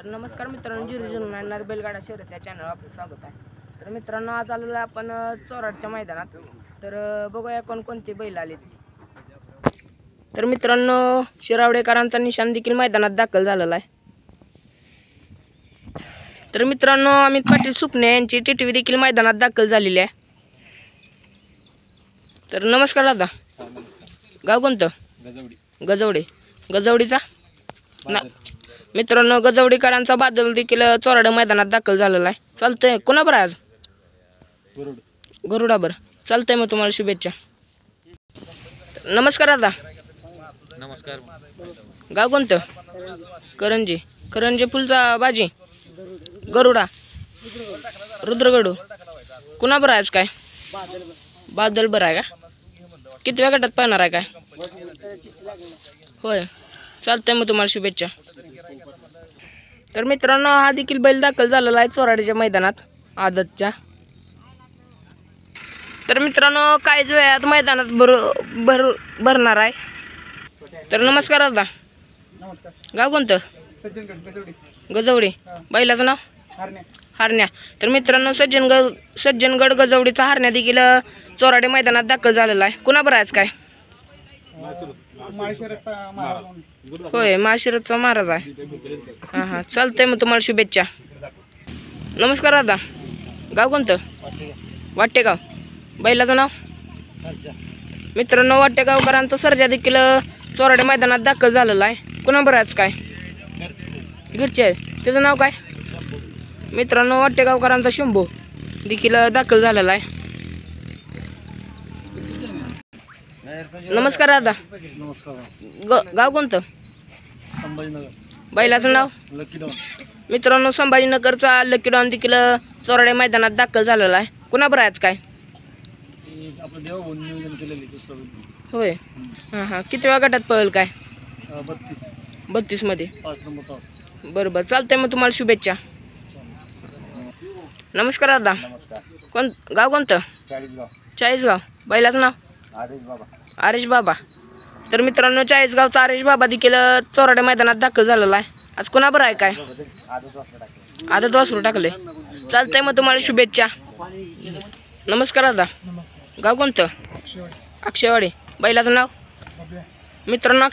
तर नमस्कार मित्रांनो, जिरुजून आणणार बैलगाडा शर्यत या चॅनलवर आपलं स्वागत आहे. तर मित्रांनो, आज आलेलो आहे आपण चोराडच्या मैदानात. तर बघूया कोणकोणते बैल आले. तर मित्रांनो, शिरावडेकरांचा निशाण देखील मैदानात दाखल झालेला आहे. तर मित्रांनो, अमित पाटील सुपणे यांची टिटवी देखील मैदानात दाखल झालेली आहे. तर नमस्कार दादा. गाव कोणतं? गजवडे. गजवडीचा मित्रांनो, गजवडीकरांचा बादल देखील चोराड मैदानात दाखल झालेला आहे. चालतंय, कोणाबर आज? गरुडाबर. चालतंय, मग तुम्हाला शुभेच्छा. नमस्कार दादा. नमस्कार. गाव कोणतं? करंजी. करंजी फुलचा बाजी. गरुडा. रुद्रगडू. कुणाबर आज काय? बादल बरं आहे का? किती वेळ गटात पाहणार आहे काय? होय, चालतंय, मग तुम्हाला शुभेच्छा. तर मित्रांनो, हा देखील बैल दाखल झालेला आहे चोराडीच्या मैदानात आदतच्या. तर मित्रांनो, काहीच वेळात मैदानात भरणार आहे. तर नमस्कार दादा. गाव कोणतं? गजवडी. बैलाचं नाव? हरण्या. तर मित्रांनो, सज्जनगड गजवडीचा हरण्या देखील चोराडी मैदानात दाखल झालेला आहे. कुणाबर आज काय? होय, माशिरतचा महाराज आहे. हां, चालतंय, मग तुम्हाला शुभेच्छा. नमस्कार दादा. गाव कोणतं? वाटेगाव. बैलाचं नाव? मित्रांनो, वाटेगावकरांचा सर्जा देखील चोराडी मैदानात दाखल झालेला आहे. कुणाबर आज काय? घरचे आहे. त्याचं नाव काय? मित्रांनो, वाटेगावकरांचा शंभू देखील दाखल झालेला आहे. नमस्कार दादा. गाव कोणतं? संभाजीनगर. बैलाचं नाव? Lucky don. मित्रांनो, संभाजीनगरचा लकी डॉन देखील चोराडे मैदानात दाखल झालेला आहे. कुणाबर आज काय? आपलं देवा नियोजन केलेले दुसरं. होय. हां, किती वेळा गटात पळेल काय? 32 मध्ये. 5 नंबर तास. बरोबर, चालतंय, मग तुम्हाला शुभेच्छा. नमस्कार दादा. नमस्कार. गाव कोणतं? चाळीसगाव. बैलाचं नाव? आरेश बाबा. तर मित्रांनो, चाळीसगावचा आरेश बाबा देखील चोराडे मैदानात दाखल झालेला आहे. आज कुणाबर आहे काय? आदत वासरू टाकले. चालतंय, मग तुम्हाला शुभेच्छा. नमस्कार दादा. गाव कोणतं? अक्षयवाडी. बैलाचं नाव? मित्रांनो,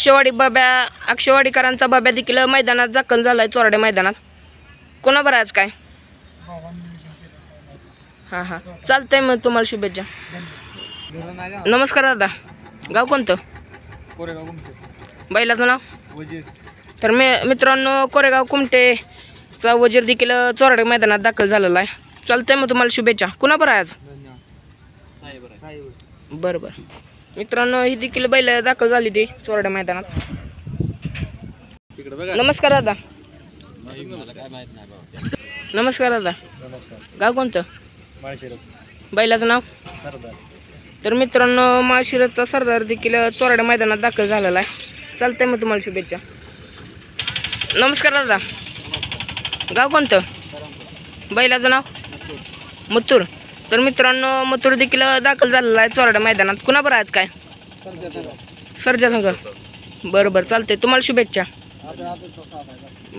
अक्षयवाडीकरांचा बाब्या देखील मैदानात दाखल झाला आहे चोराडे मैदानात. कोणाबर आज काय? हां, चालतंय, मग तुम्हाला शुभेच्छा. नमस्कार दादा. गाव कोणतं? बैलाचं नाव? तर मित्रांनो, कोरेगाव कुमटेचा वजीर देखील चोराडे मैदानात दाखल झालेला आहे. चालतंय, मग तुम्हाला शुभेच्छा. कुणाबर आहे आज? बरं. मित्रांनो, ही देखील बैल दाखल झाली ती चोराडे मैदानात. नमस्कार दादा. नमस्कार दादा. गाव कोणतं? बैलाचं नाव? तर मित्रांनो, माळशिरसचा सरदार देखील चोराडे मैदानात दाखल झालेला आहे. चालतंय, मग तुम्हाला शुभेच्छा. नमस्कार दादा. गाव कोणतं? बैलाचं नाव? मथुर. तर मित्रांनो, मथुर देखील दाखल झालेला आहे चोराडे मैदानात. कुणाबर आज काय? सरजा संघ. बरोबर, चालतंय, तुम्हाला शुभेच्छा.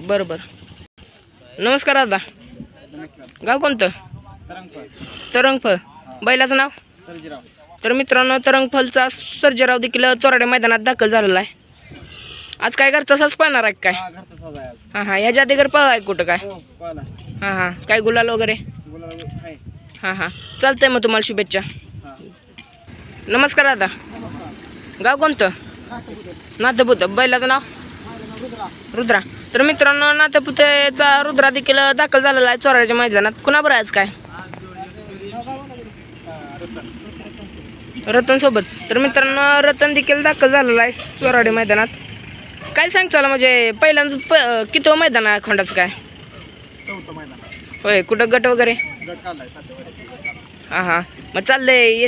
बरोबर. नमस्कार दादा. गाव कोणतं? तरंगफळ. बैलाचं नाव? तर मित्रांनो, तरंगफळचा सर्जेराव देखील चोराडे मैदानात दाखल झालेला आहे. आज काय घरचा साज पाहणार आहे काय? हां, ह्याच्या आधी घर पळा आहे कुठं काय? हां, काय गुलाल वगैरे? हां, चालतंय, मग तुम्हाला शुभेच्छा. नमस्कार दादा. गाव कोणतं? नाथपुते. बैलाचं नाव? रुद्रा. तर मित्रांनो, नाथपुतेचा रुद्रा देखील दाखल झालेला आहे चोराड्याच्या मैदानात. कुणाबर आज काय? रतन सोबत. तर मित्रांनो, रतन देखील दाखल झालेला आहे चोराडे मैदानात. काय सांगताल, म्हणजे पहिल्यांदा किती मैदान आहे खोंडाचं काय? होय, कुठं गट वगैरे? हां, मग चाललंय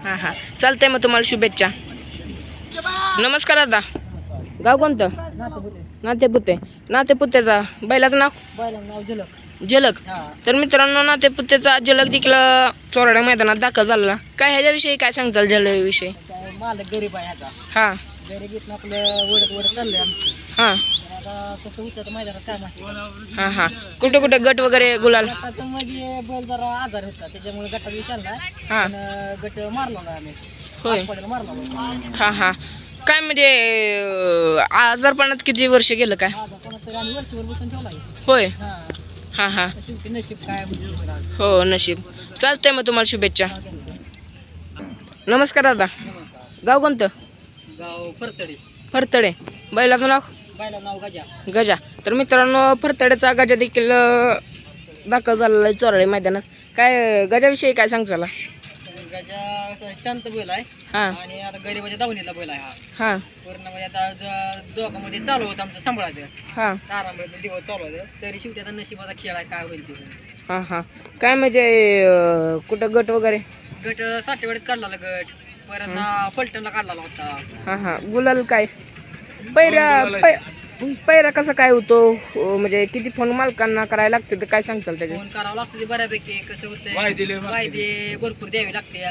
हां, चालतंय, मग तुम्हाला शुभेच्छा. नमस्कार दादा. गाव कोणतं? नातेपुतेचा. बैलाचं नाव? झलक. तर मित्रांनो, नातेपुतेचा झलक देखील चोराडे मैदानात दाखल झालेला. काय ह्याच्याविषयी काय सांगताल? झलक विषयी? मालक गरीब आहे ह्याचा. हां, गरीबीतनं आपलं ओढत चाललंय आमची. हां, आता तसं होतं तर मैदानात काय माहिती. हां हां कुठे कुठे गट वगैरे गुलाल? गटाचं म्हणजे बैल जरा आजार होता त्याच्यामुळे गटात विचारला हां पण गट मारला ना आम्ही. होय पडेल मारला बैल. हां हां काय म्हणजे आजारपणात किती वर्ष गेलं काय? आजार कोणाला तरी आम्ही वर्षभर बसून ठेवला आहे. होय हा हां हां शेवटी नशीब काय म्हणजे आज. हो नशीब. चालतंय मग तुम्हाला शुभेच्छा. नमस्कार दादा. नमस्कार. गाव कोणतं? गाव फरतडी. फरतडे. बैलाचं नाव? बायला नाव गजा. गजा. तर मित्रांनो फरतड्याचा गजा देखील दाखल झालेला आहे चोराडे मैदानात. काय गजाविषयी काय सांगचाला? गजा असा शांत बैल आहे हां आणि आता गरीबाच्या दावणीतला बैल आहे हा. हां पूर्ण म्हणजे आता दोघांमध्ये चालू होतं आमचं सांभाळायचं. हां तारामध्ये दिवस चालू होतं तरी शेवटी आता नशिबाचा खेळ आहे काय होईल ते. हां हां काय म्हणजे कुठं गट वगैरे? गट साठेवाडीत काढलेला गट परत फलटणला काढलेला होता. हां हां गुलाल काय पैरा कसा काय होतो म्हणजे किती फोन मालकांना करायला लागते तर काय सांगचाल त्याचे? फोन करावं लागतं ते बऱ्यापैकी कसं होतं वायदे भरपूर द्यावे लागते.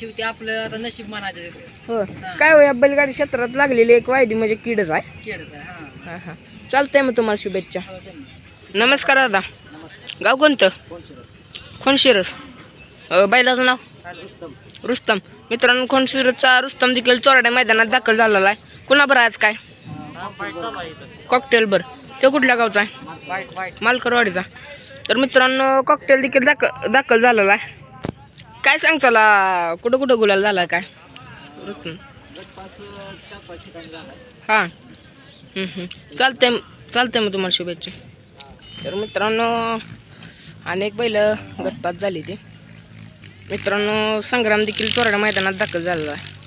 शेवटी आपलं आता नशीब मानायचं. हो काय हो या बैलगाडी क्षेत्रात लागलेली एक वायदी म्हणजे किडच आहे. खेळच आहे. हा हां हां चालतंय मग तुम्हाला शुभेच्छा. हो, धन्यवाद. नमस्कार दादा. नमस्कार. गाव कोणतं? कोण खोनशिरस. बैलाचं नाव? रुस्तम. रुस्तम. मित्रांनो खोनशिरसचा रुस्तम देखील चोराड्या मैदानात दाखल झालेला आहे. कुणा बरं आज काय? कॉकटेल बर. तो कुठल्या गावचा आहे? वाईट वाईट. मालकरवाडीचा. तर मित्रांनो कॉकटेल देखील दाखल झालेला आहे. काय सांगचाला कुठं कुठं गुलाल झाला काय? रुस्तम. गटपास 4-5 ठिकाणी झाला. हां चालतंय मग तुम्हाला शुभेच्छा. तर मित्रांनो अनेक बैल गटपात झाली ती. मित्रांनो संग्राम देखील चोराड्या मैदानात दाखल झालेला आहे.